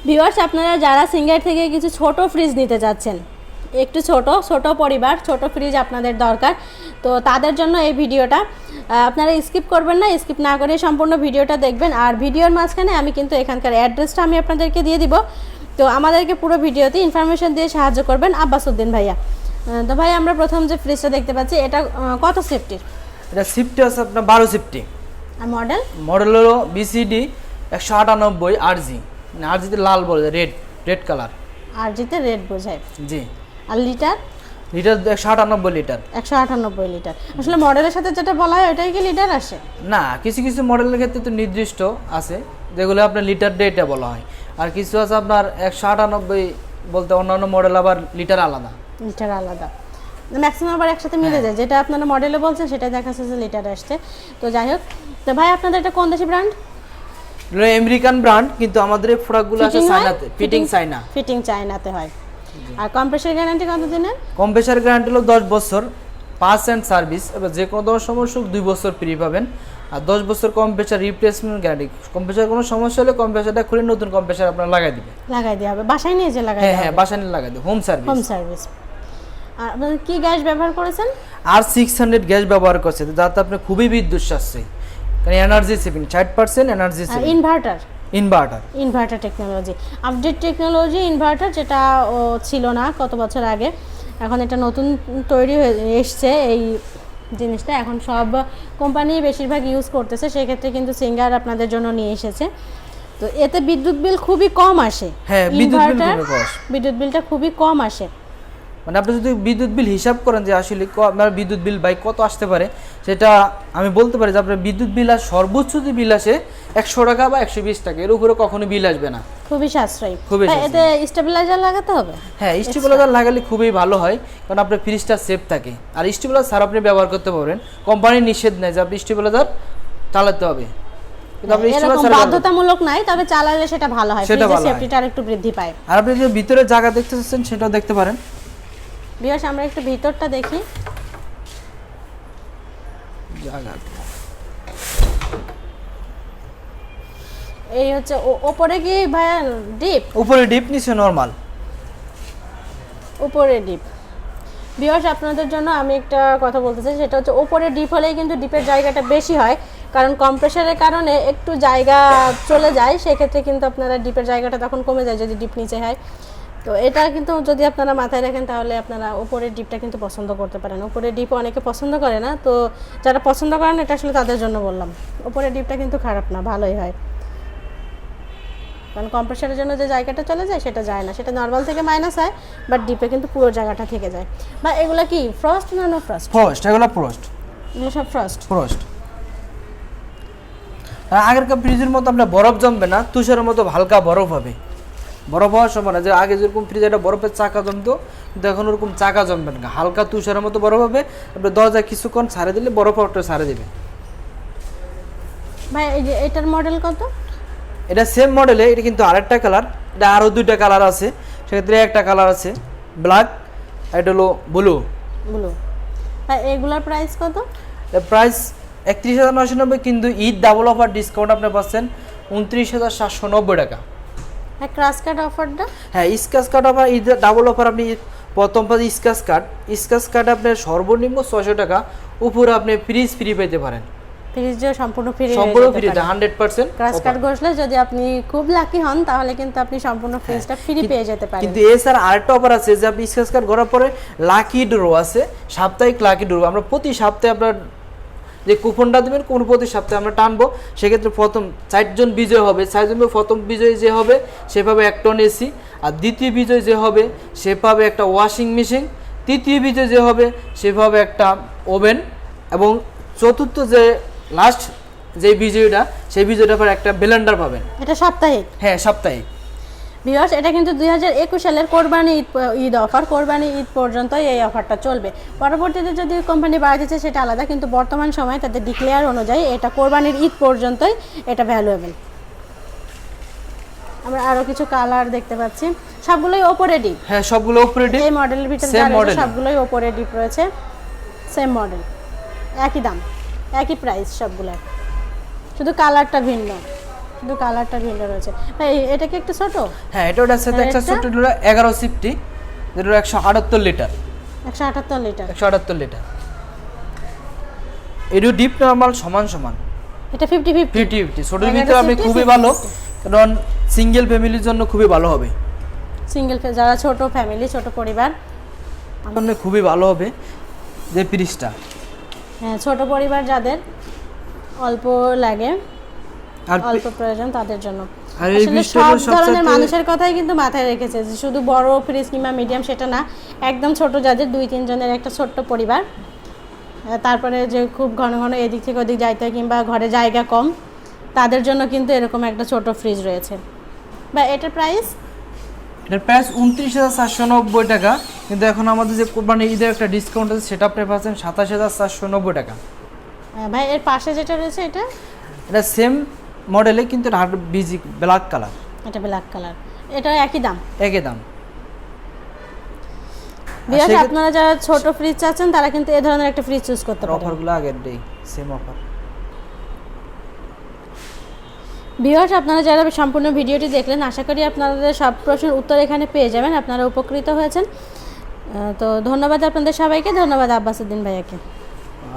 Viewers, আপনারা যারা singer থেকে কিছু ছোট ফ্রিজ নিতে যাচ্ছেন, একটু ছোট পরিবার, ছোট ফ্রিজ আপনাদের দরকার, তো তাদের জন্য এই ভিডিওটা। আপনারা স্কিপ করবেন না, স্কিপ না করে সম্পূর্ণ ভিডিওটা দেখবেন। আর ভিডিওর মাঝখানে আমি কিন্তু এখানকার অ্যাড্রেসটা আমি আপনাদেরকে দিয়ে দিব। তো আমাদেরকে পুরো ভিডিওতে ইনফরমেশন দিয়ে সাহায্য করবেন আব্বাসউদ্দিন ভাইয়া। তো ভাই, আমরা প্রথম যে ফ্রিজটা দেখতে পাচ্ছি, এটা কত সেফটির? এটা সিফটি আছে আপনার 12 সিফটি। আর মডেল হলো বিসিডি 198 আরজি, মানে আরজিতে লাল বলে, রেড কালার। আরজিতে রেড বোঝায়, জি। আর লিটার 198 লিটার। 198 লিটার। আসলে মডেলের সাথে যেটা বলা হয় ওটাই কি লিটার আসে? না, কিছু কিছু মডেলের ক্ষেত্রে তো নির্দিষ্ট আছে যেগুলো আপনার লিটার ডেটা বলা হয়, আর কিছু আছে আপনার 198 বলতে অন্যান্য মডেল আবার লিটার আলাদা। ম্যাক্সিমাম আবার একসাথে মিলে যায়, যেটা আপনারা মডেলে বলছেন সেটা দেখা যাচ্ছে যে লিটার আসছে। তো যাই হোক, তো ভাই আপনাদের এটা কোন দেশি ব্র্যান্ড? আমেরিকান ব্র্যান্ড, কিন্তু আমাদের এই প্রোডাক্টগুলো আছে চায়নাতে, ফিটিং চায়নাতে হয়। আর কম্প্রেসার গ্যারান্টি কত দিনের? কম্প্রেসার গ্যারান্টি হলো 10 বছর, পার্টস এন্ড সার্ভিস। এবার যে কোনো ধরনের সমস্যা 2 বছর ফ্রি পাবেন, আর 10 বছর কম্প্রেসার রিপ্লেসমেন্ট গ্যারান্টি। কম্প্রেসার কোনো সমস্যা হলে কম্প্রেসারটা খুলে নতুন কম্প্রেসার আপনারা লাগাই দেওয়া হবে। বাসায় নিয়ে যে লাগাই? হ্যাঁ, বাসায় নিয়ে লাগাই দেব, হোম সার্ভিস। আর আপনারা কি গ্যাস ব্যবহার করেছেন? আর 600 গ্যাস ব্যবহার করছে, যাতে আপনি খুবই বিদ্যুৎ সাশ্রয়ী, কারণ energy saving 60% energy saving. Inverter technology, update technology inverter, যেটা ছিল না কত বছর আগে, এখন এটা নতুন তৈরি হয়ে এসছে এই জিনিসটা। এখন সব কোম্পানি বেশিরভাগ ইউজ করতেছে, সেক্ষেত্রে কিন্তু সিঙ্গার আপনাদের জন্য নিয়ে এসেছে। তো এতে বিদ্যুৎ বিল খুবই কম আসে। হ্যাঁ, বিদ্যুৎ বিলটা খুবই কম আসে। মানে আপনি যদি বিদ্যুৎ বিল হিসাব করেন যে আসলে আপনার বিদ্যুৎ বিল বাই কত আসতে পারে, সেটা আমি বলতে পারি যে আপনার বিদ্যুৎ বিল আর সর্বোচ্চ যে বিল আসে 100 টাকা বা 120 টাকা, এর উপরে কখনো বিল আসবে না। খুবই সাশ্রয়ী। এতে স্টেবিলাইজার লাগাতে হবে? হ্যাঁ, স্টেবিলাইজার লাগালে খুবই ভালো হয়, কারণ আপনার ফ্রিজটা সেফ থাকে। আর স্টেবিলাইজার ছাড়া আপনি ব্যবহার করতে পারবেন, কোম্পানি নিষেধ নেই যে আপনি স্টেবিলাইজার চালাতে হবে, কিন্তু আপনি স্টেবিলাইজার বাধ্যতামূলক নাই, তবে চালালে সেটা ভালো হয়, ফ্রিজের সেফটিটা আরেকটু বৃদ্ধি পায়। আর আপনি যে ভিতরে জায়গা দেখতে চাচ্ছেন সেটাও দেখতে পারেন। ভিউয়ার্স, আমরা একটু ভিতরটা দেখি। এই হচ্ছে উপরে কি ভাইয়া ডিপ? উপরে ডিপ, নিচে নরমাল। উপরে ডিপ। ভিউয়ার্স, আপনাদের জন্য আমি একটা কথা বলতে চাই, সেটা হচ্ছে উপরে ডিপ হলেই কিন্তু ডিপের জায়গাটা বেশি হয়, কারণ কম্প্রেসারের কারণে একটু জায়গা চলে যায়, সেক্ষেত্রে কিন্তু আপনারা ডিপের জায়গাটা তখন কমে যায় যদি ডিপ নিচে হয়। তো এটা কিন্তু যদি আপনারা মাথায় রাখেন, তাহলে আপনারা উপরের ডিপটা কিন্তু পছন্দ করতে পারেন। উপরের ডিপও অনেকে পছন্দ করে না, তো যারা পছন্দ করেন এটা আসলে তাদের জন্য বললাম। উপরের ডিপটা কিন্তু খারাপ না, ভালোই হয়, কারণ কম্প্রেসারের জন্য যে জায়গাটা চলে যায় সেটা যায় না, সেটা নরমাল থেকে মাইনাস হয়, বাট ডিপে কিন্তু পুরো জায়গাটা থেকে যায়। বা এগুলো কি ফ্রস্ট না নো ফ্রস্ট? এগুলো ফ্রস্ট। এগুলো সব ফ্রস্ট। আগেরকার ফ্রিজের মতো আপনার বরফ জমবে না, তুষারের মতো হালকা বরফ হবে। বরফ হওয়ার সময় না, যে আগে যেরকম ফ্রিজে একটা বরফের চাকা জমতো, কিন্তু এখন ওরকম চাকা জমবে না, হালকা তুষারের মতো বরফ হবে। আপনি দরজা কিছুক্ষণ ছাড়ে দিলে বরফ একটা ছাড়ে দেবে। ভাই, এই যে এটার মডেল কত? এটা সেম মডেলে, এটা কিন্তু আরেকটা কালার, এটা আরও 2টা কালার আছে। সেক্ষেত্রে একটা কালার আছে ব্ল্যাক, এটা হলো ব্লু। ভাই, এগুলার প্রাইস কত? প্রাইস 31,990, কিন্তু ঈদ ডাবল অফার ডিসকাউন্ট আপনি পাচ্ছেন 29,790 টাকা। ক্র্যাশ কার্ড অফারটা? হ্যাঁ, scratch card offer, Eid double offer. আপনি প্রথম পাচ্ছেন স্ক্র্যাচ কার্ড আপনার সর্বনিম্ন 600 টাকা, উপরে আপনি ফ্রিজ ফ্রি পেতে পারেন। ফ্রিজ সম্পূর্ণ ফ্রি, 100%। ক্র্যাশ কার্ড বসলে যদি আপনি খুব লাকি হন, তাহলে কিন্তু আপনি সম্পূর্ণ ফ্রিজটা ফ্রি পেয়ে যেতে পারেন। কিন্তু এছাড়া আরেকটা অফার আছে, যে আপনি স্ক্র্যাচ কার্ড করার পরে লাকি ড্র আছে, সাপ্তাহিক লাকি ড্র। আমরা প্রতি সপ্তাহে আপনার যে কুপনটা দেবেন, কোন প্রতি সপ্তাহে আমরা টানবো, সেক্ষেত্রে প্রথম 4 জন বিজয় হবে। 4 জন প্রথম বিজয়ী যে হবে সে পাবে 1 টন এসি, আর দ্বিতীয় বিজয় যে হবে সে পাবে একটা ওয়াশিং মেশিন, তৃতীয় বিজয় যে হবে সে পাবে একটা ওভেন, এবং চতুর্থ যে লাস্ট যে বিজয়ীটা, সেই বিজয়টা পর একটা ব্লেন্ডার পাবেন। এটা সাপ্তাহিক? হ্যাঁ, সাপ্তাহিক। ভিউয়ার্স, এটা কিন্তু 2021 সালের কোরবানি ঈদ অফার। কোরবানি ঈদ পর্যন্ত এই অফারটা চলবে, পরবর্তীতে যদি কোম্পানি বাড়াতে চায় সেটা আলাদা, কিন্তু বর্তমান সময়ে তাদের ডিক্লেয়ার অনুযায়ী এটা কোরবানির ঈদ পর্যন্তই এটা ভ্যালুয়েবল। আমরা আরো কিছু কালার দেখতে পাচ্ছি, সবগুলোই ওপরে ডিপ। হ্যাঁ, সবগুলো ওপরে ডিপ। এই মডেলের ভিতরে সবগুলোই ওপরে ডিপ রয়েছে, সেম মডেল, একই দাম, একই প্রাইস সবগুলো, শুধু কালারটা ভিন্ন। কিন্তু কালারটা ভিন্ন রয়েছে ভাই। এটা কি একটু ছোট? হ্যাঁ, এটার সাথে একটা ছোট 11 সিফটি, যেটা 178 লিটার। 178 লিটার। 178 লিটার। এর ডিপ নরমাল সমান সমান। এটা 50-50 50-50 ছোটর ভিতরে আপনি খুবই ভালো, কারণ সিঙ্গেল ফ্যামিলির জন্য খুবই ভালো হবে। সিঙ্গেল যারা ছোট ফ্যামিলি, ছোট পরিবার, জন্য খুবই ভালো হবে যে পিরিসটা। হ্যাঁ, ছোট পরিবার যাদের অল্প লাগে, আর অল্প প্রয়োজন তাদের জন্য। আর এই আসলে পিরিসটা সব ধরনের মানুষের কথাই কিন্তু মাথায় রেখেছে, যে শুধু বড় ফ্রিজ কিংবা মিডিয়াম সেটা না, একদম ছোট যাদের 2-3 জনের একটা ছোট্ট পরিবার, তারপরে যে খুব ঘন ঘন এদিক থেকে ওদিক যাইতে হয় কিংবা ঘরে জায়গা কম, তাদের জন্য কিন্তু এরকম একটা ছোট ফ্রিজ রয়েছে। বা এটার প্রাইস? এটার প্রাইস 29,490 টাকা, কিন্তু এখন আমাদের যে কোরবানি ঈদের একটা ডিসকাউন্ট আছে, সেটা আপনি পাচ্ছেন 27,490 টাকা। ভাই এর পাশে যেটা রয়েছে এটা সেম মডেলে, কিন্তু এটা বিজি ব্ল্যাক কালার। এটা ব্ল্যাক কালার, এটা একই দাম? একই দাম। ভিউয়ার্স, আপনারা যারা ছোট ফ্রিজ চাচ্ছেন তারা কিন্তু এই ধরনের একটা ফ্রিজ চুজ করতে পারেন। অফারগুলো আগের ডে সেম অফার। ভিউয়ার্স, আপনারা যারা সম্পূর্ণ ভিডিওটি দেখলেন, আশা করি আপনাদের সব প্রশ্নের উত্তর এখানে পেয়ে যাবেন, আপনারা উপকৃত হয়েছেন। তো ধন্যবাদ আপনাদের সবাইকে, ধন্যবাদ আব্বাসউদ্দিন ভাইয়াকে।